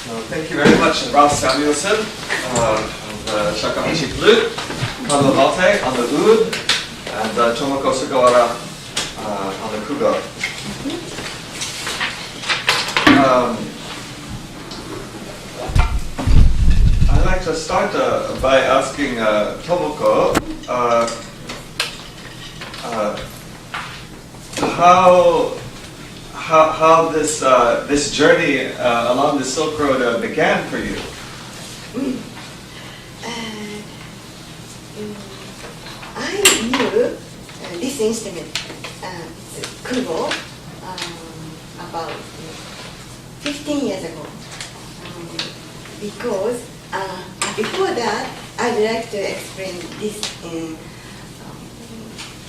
Thank you very much, Ralph Samuelson on the shakuhachi flute, Carlo Valte on the oud, and Tomoko Sugawara on the Kugo. I'd like to start by asking Tomoko how this journey along the Silk Road began for you. I knew this instrument, Kugo, about 15 years ago. Because before that, I'd like to explain this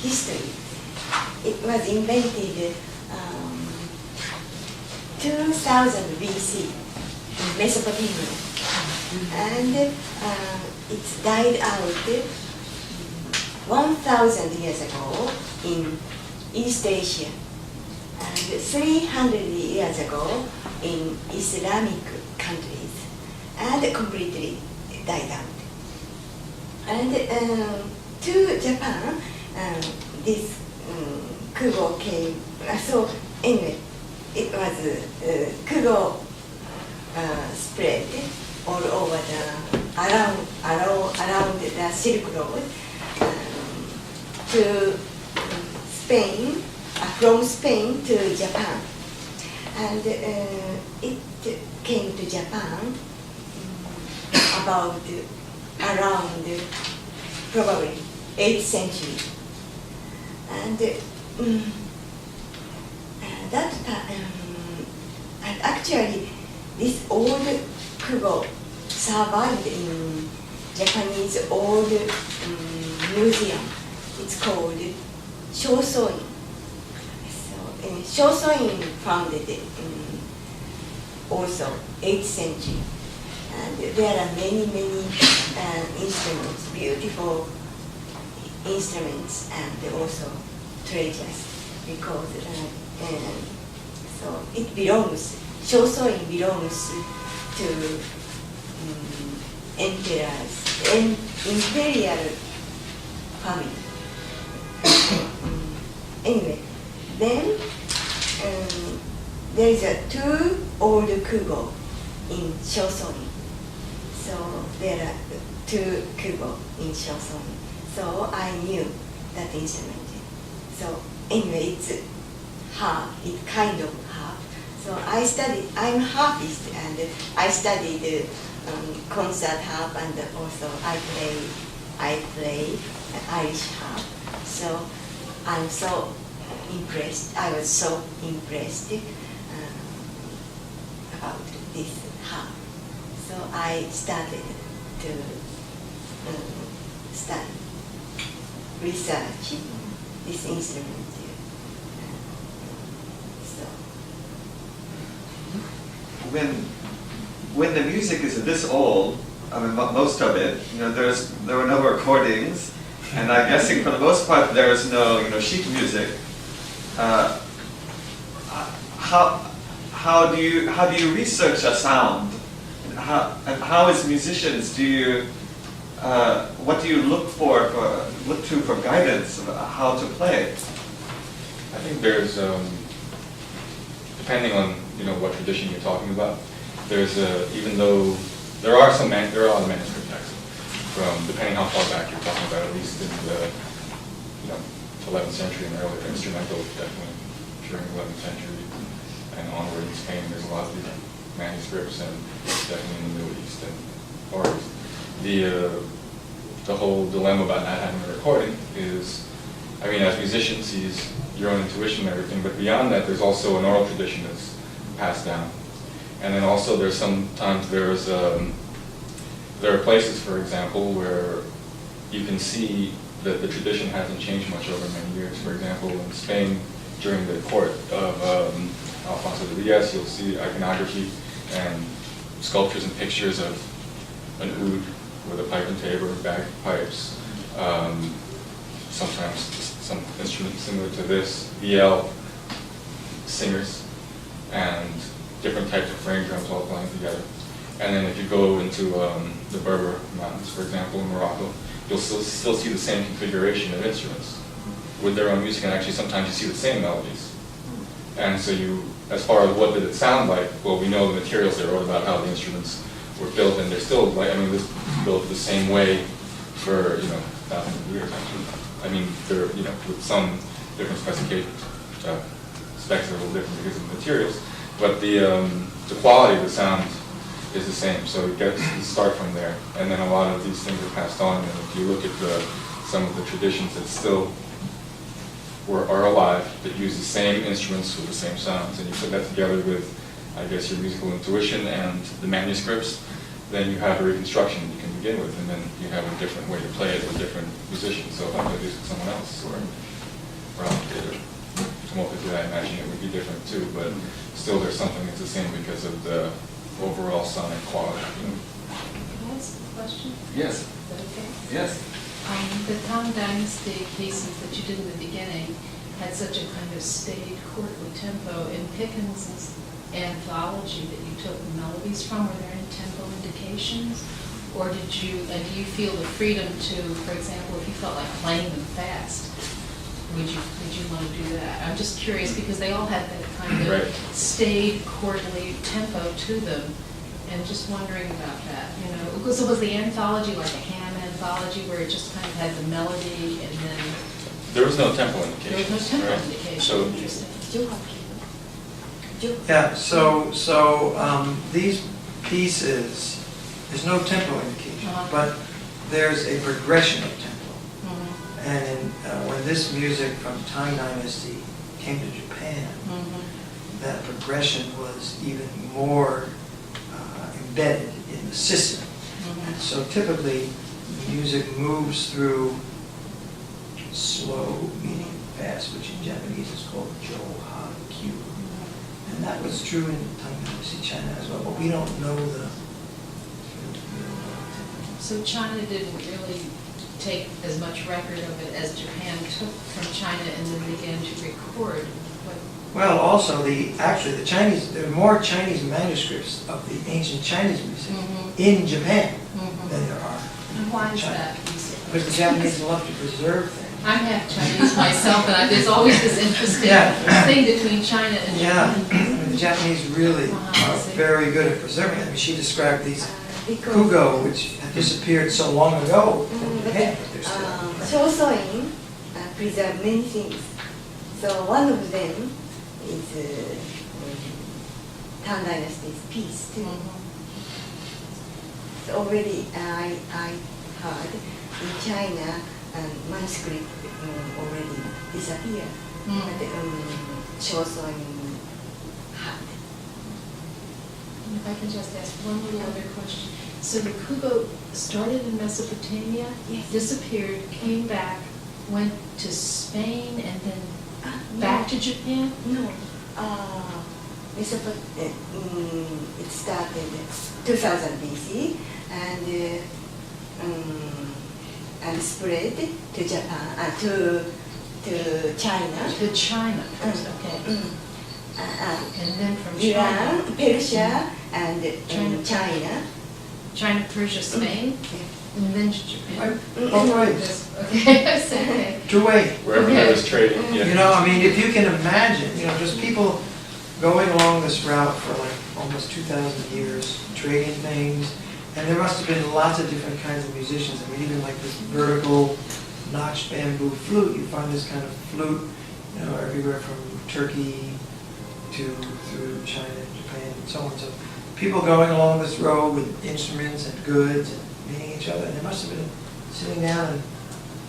history. It was invented 2000 BC in Mesopotamia, and it died out 1000 years ago in East Asia, and 300 years ago in Islamic countries, and completely died out. And to Japan, this Kugo came. So anyway, it was Kugo spread all over around the Silk Road to Spain, from Spain to Japan, and it came to Japan about around probably 8th century, and that time, and actually this old Kugo survived in Japanese old museum. It's called Shosoin. So Shosoin founded also 8th century, and there are many instruments, beautiful instruments, and also treasures, because so it belongs. Shosoin belongs to imperial family. Anyway, then there is a 2 old Kugo in Shosoin. So there are 2 Kugo in Shosoin. So I knew that instrument. So anyway, it's harp. It's kind of harp. So I studied. I'm a harpist, and I studied concert harp, and also I play Irish harp. So I'm so impressed. I was so impressed about this harp. So I started to study, research this instrument. When the music is this old, I mean most of it, there were no recordings, and I'm guessing for the most part there is no sheet music. How do you research a sound? And how as musicians what do you look to for guidance of how to play? I think there's depending on what tradition you're talking about. There's even though there are a lot of manuscript texts from depending how far back you're talking about, at least in the 11th century and earlier, instrumental definitely during the 11th century and onward in Spain. There's a lot of different manuscripts, and definitely in the Middle East and Far East. The whole dilemma about not having a recording is, I mean, as musicians, use your own intuition and everything, but beyond that, there's also an oral tradition that's passed down. And then also there are places, for example, where you can see that the tradition hasn't changed much over many years. For example, in Spain, during the court of Alfonso de Villas, you'll see iconography and sculptures and pictures of an oud with a pipe and tabor, bagpipes, sometimes some instrument similar to this, VL singers, and different types of frame drums all playing together. And then if you go into the Berber Mountains, for example, in Morocco, you'll still see the same configuration of instruments with their own music, and actually sometimes you see the same melodies. And so as far as what did it sound like, well, we know the materials they wrote about how the instruments were built, and they're still, this built the same way for, thousands of years, actually. They're, with some different specifications. Specs are a little different because of the materials, but the quality of the sound is the same. So you start from there, and then a lot of these things are passed on. And if you look at some of the traditions that still are alive, that use the same instruments with the same sounds, and you put that together with, I guess, your musical intuition and the manuscripts, then you have a reconstruction you can begin with, and then you have a different way to play it with different musicians. So if I play this with someone else, or Ralph did, or Tomoko did, I imagine it would be different too, but still there's something that's the same because of the overall sonic quality. Can I ask a question? Yes. Is that okay? Yes. The Tang Dynasty pieces that you did in the beginning had such a kind of staid, courtly tempo. In Pickens' anthology that you took melodies from, were there any tempo indications? Or do you feel the freedom to, for example, if you felt like playing them fast, would you want to do that? I'm just curious because they all had that kind of staid, courtly tempo to them, and just wondering about that. So was the anthology like a ham anthology where it just kind of had the melody and then There was no tempo indication. there was no tempo right? indication? So Interesting. Yeah, so these pieces, there's no tempo indication, but there's a progression of tempo. And when this music from Tang Dynasty came to Japan, that progression was even more embedded in the system. And so typically, the music moves through slow, meaning fast, which in Japanese is called johaku. And that was true in Tang Dynasty China as well, but we don't know the So China didn't really take as much record of it as Japan took from China and then began to record. Well, also the Chinese, there are more Chinese manuscripts of the ancient Chinese music in Japan than there are And why in is China. that? Because the Japanese love to preserve things. I'm half Chinese myself, and there's always this interesting thing between China and Japan. Yeah, the Japanese really are very good at preserving it. She described these Kugo, which had disappeared so long ago from Japan, but they're still. Shosoin preserve many things. So one of them is Tang Dynasty's piece too. So already I heard in China manuscript already disappeared. But Shosoin had. If I can just ask one little other question. So the Kugo started in Mesopotamia, disappeared, came back, went to Spain, and then back to Japan? No. It started 2000 BC and spread to Japan, to China. To China first, okay. And then from Iran, China, Persia, and China. China, Persia, Spain, and then to Japan. Both ways. Okay, that's okay. Two ways. wherever there was trading, If you can imagine, just people going along this route for like almost 2,000 years, trading things, and there must have been lots of different kinds of musicians. Even like this vertical notched bamboo flute, you find this kind of flute, everywhere from Turkey through China and Japan and so on. So people going along this road with instruments and goods and meeting each other, and they must have been sitting down, and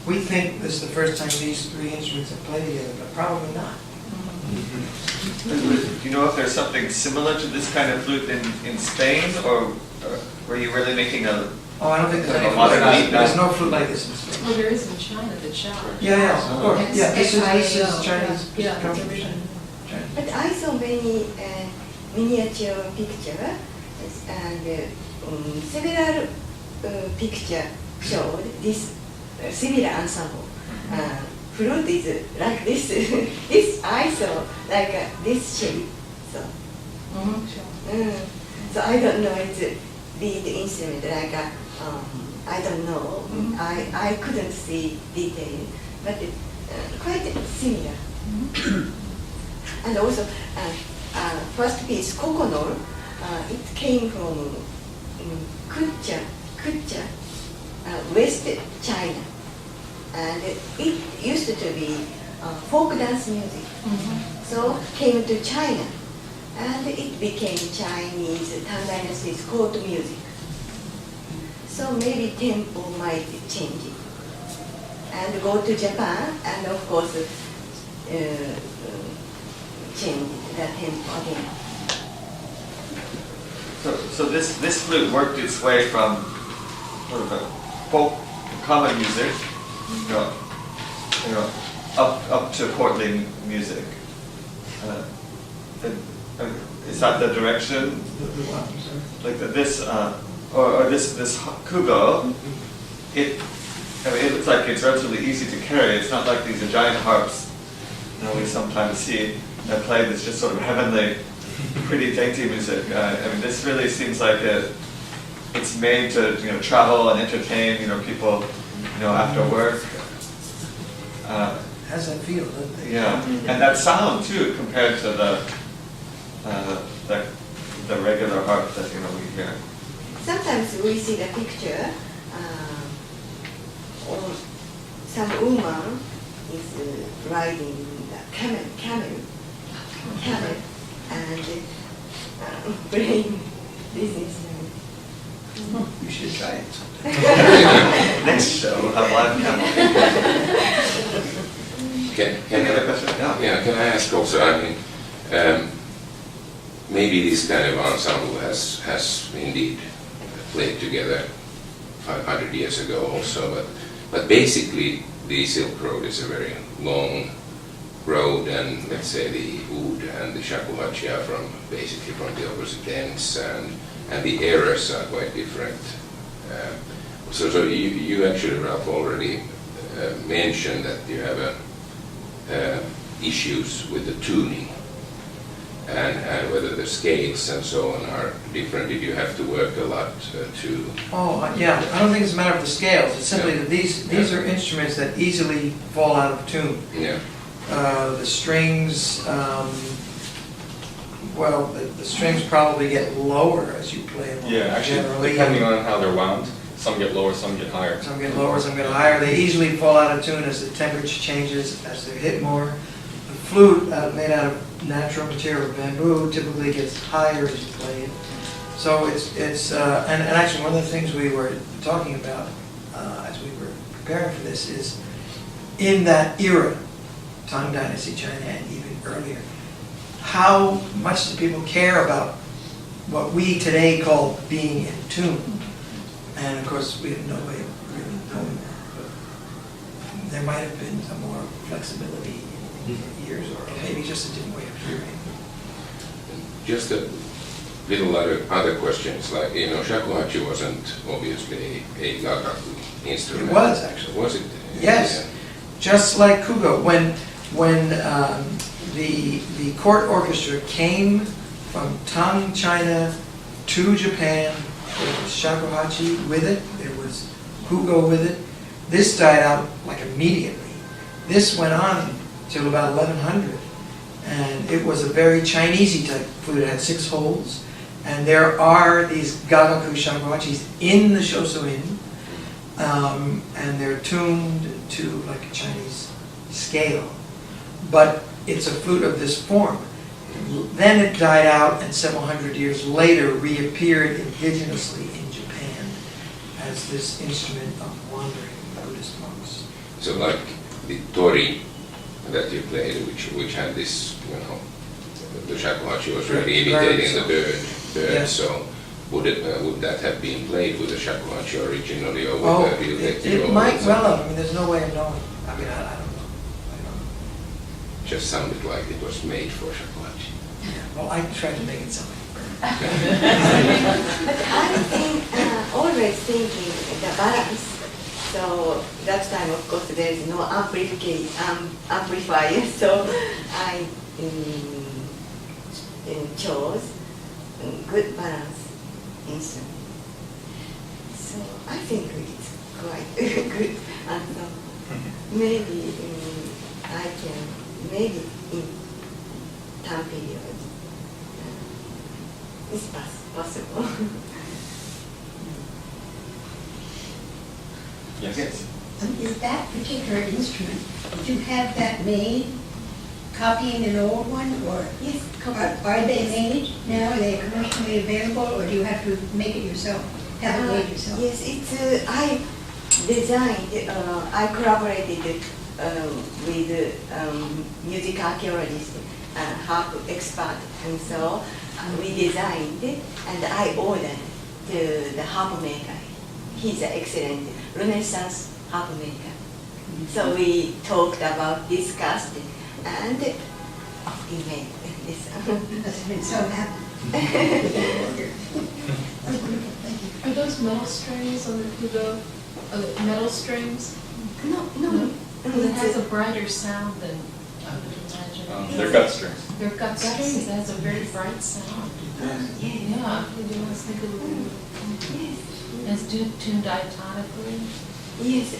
we think this is the first time these three instruments have played together, but probably not. Do you know if there's something similar to this kind of flute in Spain, or were you really making a... Oh, I don't think there's Like any a modern flute like beat that. There's now? no flute like this in Spain. Well, there is in China, the Chow. Yeah, of course. Yeah, this is XIO. Chinese. Yeah, comes it's from original. China. But I saw many miniature picture and several picture showed this similar ensemble. Flute is like this. This I saw like this shape. So, so I don't know. beat instrument like I don't know. I couldn't see detail, but it, quite similar. And also, first piece, Kokonor, it came from Kutcha, West China. And it used to be folk dance music. So came to China, and it became Chinese Tang Dynasty's court music. So maybe tempo might change it. And go to Japan, and of course change the tempo again. So this flute worked its way from sort of a folk common music, up to courtly music. Is that the direction? Like this, or this Kugo? It looks like it's relatively easy to carry. It's not like these giant harps we sometimes see that play this just sort of heavenly, pretty dainty music. This really seems like it's made to travel and entertain people after work. Has that feel, doesn't it? Yeah, and that sound too, compared to the regular harp that we hear. Sometimes we see the picture, or some woman is riding the camel, and playing this instrument. You should try it. Next show we'll have live camel. Can I ask also, maybe this kind of ensemble has indeed played together 500 years ago also, but basically the Silk Road is a very long road, and let's say the oud and the shakuhachi are basically from the opposite ends, and the eras are quite different. So you actually, Ralph, already mentioned that you have issues with the tuning and whether the scales and so on are different. Did you have to work a lot to? Oh yeah, I don't think it's a matter of the scales. It's simply that these are instruments that easily fall out of tune. Yeah. The strings, the strings probably get lower as you play them. Yeah, actually, generally. depending on how they're wound, some get lower, some get higher. Some get lower, some get higher. They easily fall out of tune as the temperature changes, as they're hit more. The flute, made out of natural material, bamboo, typically gets higher as you play it. So it's and actually one of the things we were talking about as we were preparing for this is in that era, Tang Dynasty China and even earlier, how much do people care about what we today call being in tune? And of course, we have no way of really knowing that. But there might have been some more flexibility in years, or maybe just a different way of hearing. Just a little other questions, like, shakuhachi wasn't obviously a gagaku instrument. It was, actually. Was it? Yes. Yeah. Just like Kugo. When the court orchestra came from Tang China to Japan, there was shakuhachi with it, there was Kugo with it. This died out like immediately. This went on till about 1100, and it was a very Chinesey type flute. It had 6 holes, and there are these gagaku shakuhachis in the shoso-in, and they're tuned to like a Chinese scale, but it's a flute of this form. Then it died out, and several hundred years later reappeared indigenously in Japan as this instrument of wandering Buddhist monks. So like the tori that you played, which had this, the shakuhachi was really imitating the bird. Yeah. So would that have been played with the shakuhachi originally, or Oh, would it might well have. I mean, there's no way of knowing. I mean, I don't know. Just sounded like it was made for shakuhachi. Well, I tried to make it sound like bird. But I'm always thinking the balance. So that time, of course, there is no amplifier. So I chose good balance instrument. So I think it's quite good ensemble. Maybe I can, maybe in time period, it's possible. Yes. Is that particular instrument, did you have that made, copying an old one, or Yes, are they made now? Are they commercially available, or do you have to make it yourself, have it made yourself? Yes, it's, I designed, I collaborated with music archaeologist, harp expert, and so we designed and I ordered the harp maker. He's an excellent Renaissance harp maker. So we talked about, discussed, and we made this. Must have been so happy. That's wonderful, thank you. Are those metal strings on the Kugo, metal strings? No. Because it has a brighter sound than I would imagine. They're gut strings. They're gut strings, it has a very bright sound. Yeah, you must think of it. Yes. It's tuned diatonically. Yes,